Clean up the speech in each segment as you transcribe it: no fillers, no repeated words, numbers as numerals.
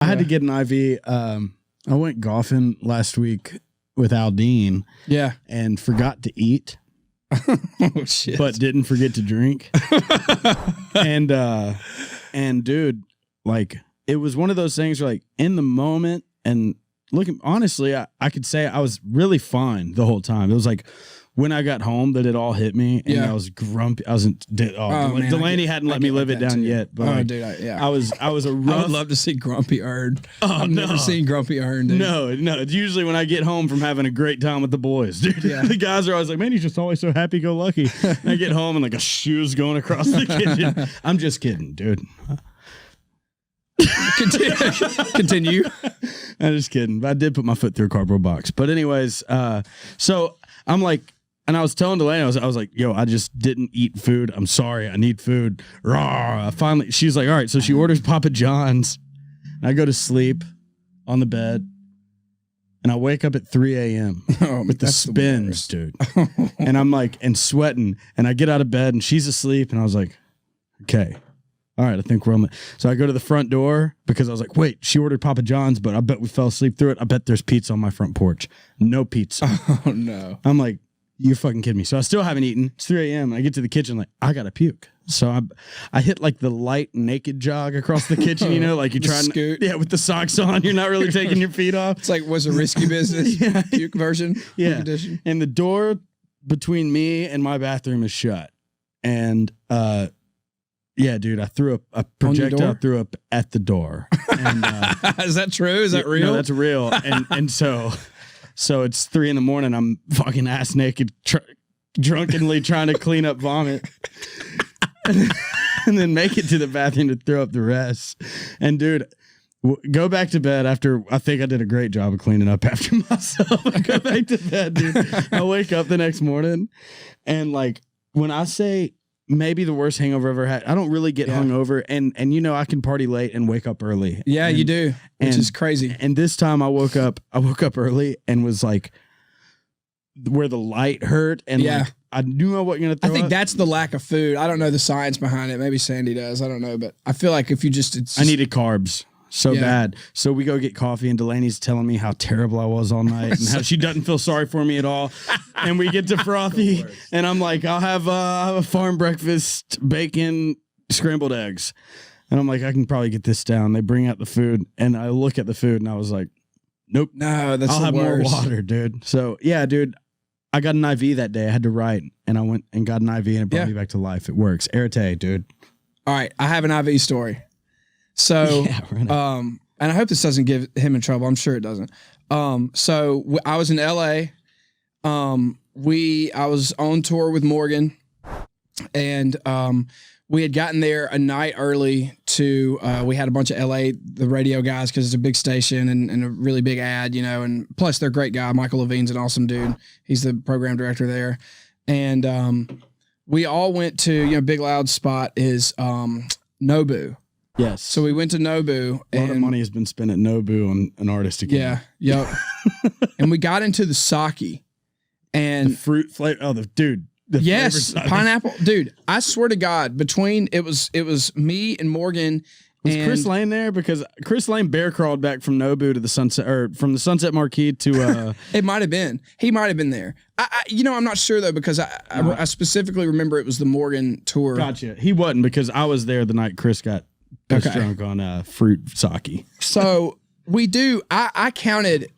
I had to get an IV. I went golfing last week with Aldine. Yeah. And forgot to eat. Oh, shit. But didn't forget to drink. and dude, like, it was one of those things where, like, in the moment, and looking, honestly, I could say I was really fine the whole time. It was like when I got home that it all hit me, and I was grumpy. I wasn't. Man, Delaney hadn't let me live it down yet. But I was a rough. I would love to see Grumpy Earn. I've never seen Grumpy Earn. Dude. No. It's usually when I get home from having a great time with the boys, dude. Yeah. The guys are always like, "Man, he's just always so happy-go-lucky." And I get home and like a shoe's going across the kitchen. I'm just kidding, dude. Continue. I'm just kidding. I did put my foot through a cardboard box. But anyways, so I'm like, and I was telling Delaney, I was like, yo, I just didn't eat food. I'm sorry. I need food. Rawr. Finally, she's like, all right. So she orders Papa John's. And I go to sleep on the bed. And I wake up at 3 a.m. With the spins, dude. And I'm like, and sweating. And I get out of bed and she's asleep. And I was like, okay. All right, I think we're on the... So I go to the front door because I was like, wait, she ordered Papa John's, but I bet we fell asleep through it. I bet there's pizza on my front porch. No pizza. Oh, no. I'm like, you're fucking kidding me. So I still haven't eaten. It's 3 a.m. And I get to the kitchen like, I got to puke. So I hit like the light naked jog across the kitchen, you know, like you're trying to... Yeah, with the socks on. You're not really taking your feet off. It's like, was a risky business. Puke version. Yeah. And the door between me and my bathroom is shut. And... yeah, dude, I threw a projectile threw up at the door. And, is that true? Is that real? No, that's real. And so it's 3 a.m. I'm fucking ass naked, drunkenly trying to clean up vomit, and then make it to the bathroom to throw up the rest. And dude, go back to bed after. I think I did a great job of cleaning up after myself. I go back to bed, dude. I wake up the next morning, and like when I say. Maybe the worst hangover I've ever had. I don't really get hungover, and you know I can party late and wake up early. Yeah, you do, which is crazy. And this time I woke up early and was like, where the light hurt, and like, I knew I wasn't gonna throw I think up. that's the lack of food. I don't know the science behind it. Maybe Sandy does. I don't know, but I feel like if you I needed carbs. So bad. So we go get coffee, and Delaney's telling me how terrible I was all night and how she doesn't feel sorry for me at all. And we get to Frothy, and I'm like, I'll have a farm breakfast, bacon, scrambled eggs. And I'm like, I can probably get this down. They bring out the food, and I look at the food, and I was like, nope. No, that's I'll the have worst. more water, dude. So, yeah, dude, I got an IV that day. I had to write, and I went and got an IV, and it brought me back to life. It works. Arete, dude. All right, I have an IV story. So, and I hope this doesn't give him in trouble. I'm sure it doesn't. So I was in LA. I was on tour with Morgan, and we had gotten there a night early to. We had a bunch of LA the radio guys because it's a big station and a really big ad, you know. And plus, they're a great guy. Michael Levine's an awesome dude. He's the program director there, and we all went to Big Loud spot is Nobu. Yes. So we went to Nobu. A lot of money has been spent at Nobu on an artist again. Yeah. Yep. And we got into the sake. And the fruit flavor. Oh, dude. Yes. Pineapple. Dude, I swear to God, between it was me and Morgan. Was Chris Lane there? Because Chris Lane bear crawled back from Nobu to the Sunset, or from the Sunset Marquee to. It might have been. He might have been there. I'm not sure though, because I specifically remember it was the Morgan tour. Gotcha. He wasn't, because I was there the night Chris got drunk on fruit sake. So we do. I counted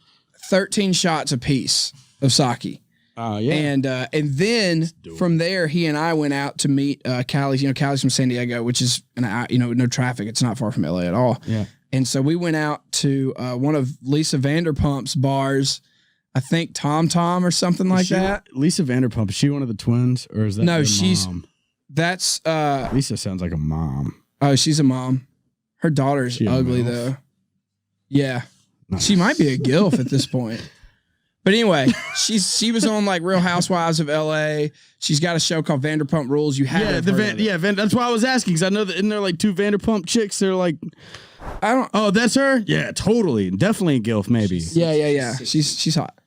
13 shots apiece of sake. Yeah. And then from there, he and I went out to meet Callie's. Callie's from San Diego, which is no traffic. It's not far from LA at all. Yeah. And so we went out to one of Lisa Vanderpump's bars. I think Tom or something like that. Lisa Vanderpump, is she one of the twins, or is that no? She's mom? That's Lisa sounds like a mom. Oh, she's a mom. Her daughter's ugly though. Yeah, nice. She might be a gilf at this point. But anyway, she was on like Real Housewives of LA. She's got a show called Vanderpump Rules. You have that's why I was asking, because I know that isn't there like two Vanderpump chicks? They're like, I don't. Oh, that's her. Yeah, totally, definitely a gilf, maybe. Yeah. She's hot.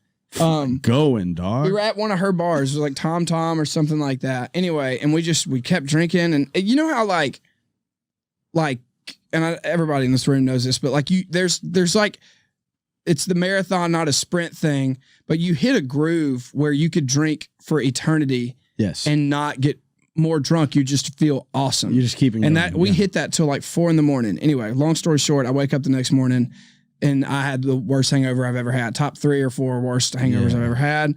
Going, dog. We were at one of her bars. It was like Tom or something like that. Anyway, and we kept drinking, and you know how like everybody in this room knows this, but like there's like, it's the marathon, not a sprint thing, but you hit a groove where you could drink for eternity. Yes. And not get more drunk. You just feel awesome. You're just keeping going. And we hit that till like 4 a.m. Anyway, long story short, I wake up the next morning and I had the worst hangover I've ever had. Top 3 or 4 worst hangovers I've ever had.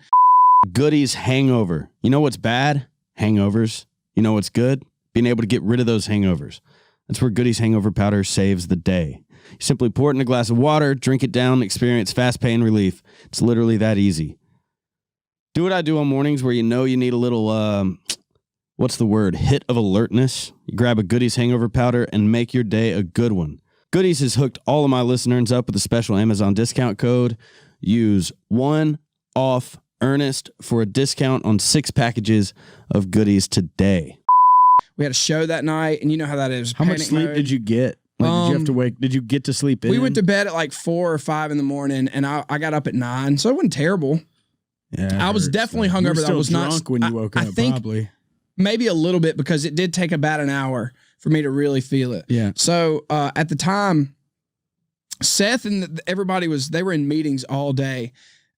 Goodies hangover. You know what's bad? Hangovers. You know what's good? Being able to get rid of those hangovers. That's where Goodies hangover powder saves the day. You simply pour it in a glass of water, drink it down, experience fast pain relief. It's literally that easy. Do what I do on mornings where you know you need a little, what's the word? Hit of alertness. You grab a Goodies hangover powder and make your day a good one. Goodies has hooked all of my listeners up with a special Amazon discount code. Use ONE-OFF ERNEST for a discount on 6 packages of Goodies today. We had a show that night, and you know how that is. How much sleep did you get? Like, did you have to wake? Did you get to sleep in? We went to bed at like 4 or 5 in the morning, and I got up at 9, so it wasn't terrible. Yeah, I was definitely hungover. You were I was still not drunk when you woke up. I think probably maybe a little bit because it did take about an hour for me to really feel it. Yeah. So at the time, Seth and everybody they were in meetings all day,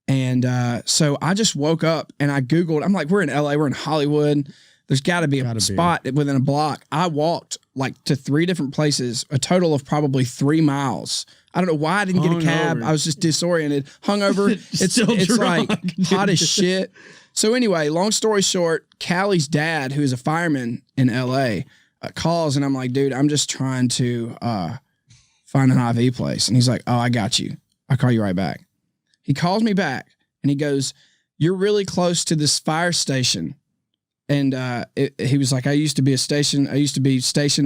and so I just woke up and I Googled. I'm like, we're in LA, we're in Hollywood. There's got to be a spot within a block. I walked like to 3 different places, a total of probably 3 miles. I don't know why I didn't get a cab. I was just disoriented. Hungover. It's like hot as shit. So anyway, long story short, Callie's dad, who is a fireman in LA, calls and I'm like, dude, I'm just trying to find an IV place. And he's like, oh, I got you. I'll call you right back. He calls me back and he goes, you're really close to this fire station. And he was like, I used to be stationed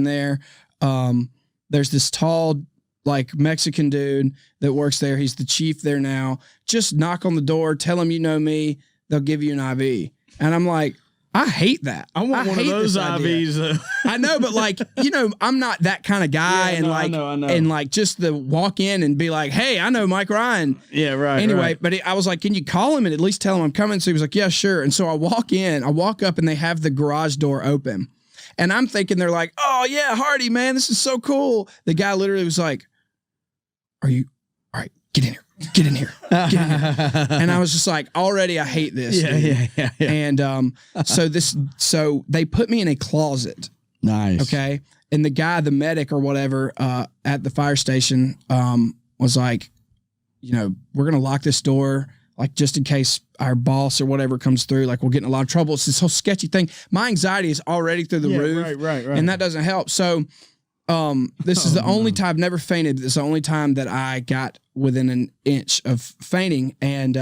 there. There's this tall, like Mexican dude that works there. He's the chief there now. Just knock on the door, tell him you know me. They'll give you an IV. And I'm like, I hate that. I want one of those IVs. I know, but like, you know, I'm not that kind of guy. Yeah, and no, like, I know. And like just the walk in and be like, hey, I know Mike Ryan. Yeah, right. Anyway, right. But I was like, can you call him and at least tell him I'm coming? So he was like, yeah, sure. And so I walk up and they have the garage door open. And I'm thinking they're like, oh yeah, Hardy, man, this is so cool. The guy literally was like, all right, get in here. Get in here. Get in here. And I was just like, already I hate this. Yeah. And so they put me in a closet. Nice. Okay. And the guy, the medic or whatever, at the fire station, was like, you know, we're going to lock this door, like just in case our boss or whatever comes through, like we'll get in a lot of trouble. It's this whole sketchy thing. My anxiety is already through the roof. Right. And that doesn't help. So, this is the only time I've never fainted. This is the only time that I got within an inch of fainting. And,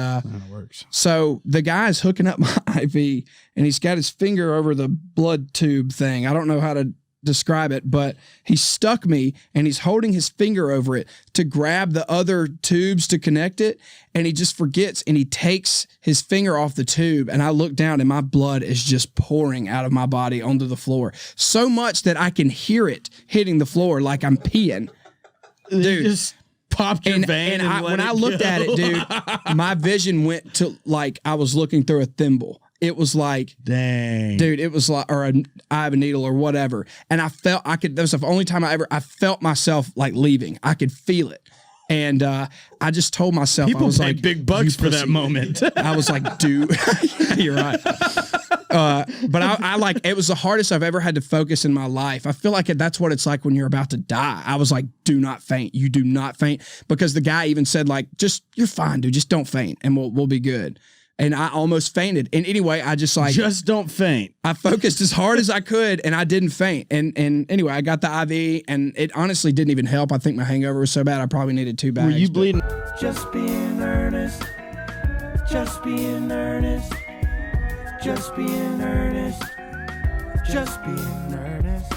works. So the guy's hooking up my IV and he's got his finger over the blood tube thing. I don't know how to describe it, but he stuck me and he's holding his finger over it to grab the other tubes to connect it. And he just forgets and he takes his finger off the tube. And I look down and my blood is just pouring out of my body onto the floor. So much that I can hear it hitting the floor like I'm peeing. Dude. You just popped your vein. And when I looked at it, dude, my vision went to like I was looking through a thimble. It was like, dang, dude, it was like, or I have a needle or whatever. And that was the only time I felt myself like leaving. I could feel it. And I just told myself, people I was pay like, big bucks for that moment. I was like, dude, you're right. But I like, it was the hardest I've ever had to focus in my life. I feel like that's what it's like when you're about to die. I was like, do not faint. You do not faint. Because the guy even said like, you're fine, dude. Just don't faint and we'll be good. And I almost fainted. And anyway, I just don't faint. I focused as hard as I could and I didn't faint. And anyway, I got the IV and it honestly didn't even help. I think my hangover was so bad I probably needed 2 bags. Were you bleeding? Just be in earnest. Just be in earnest. Just be in earnest. Just be in earnest.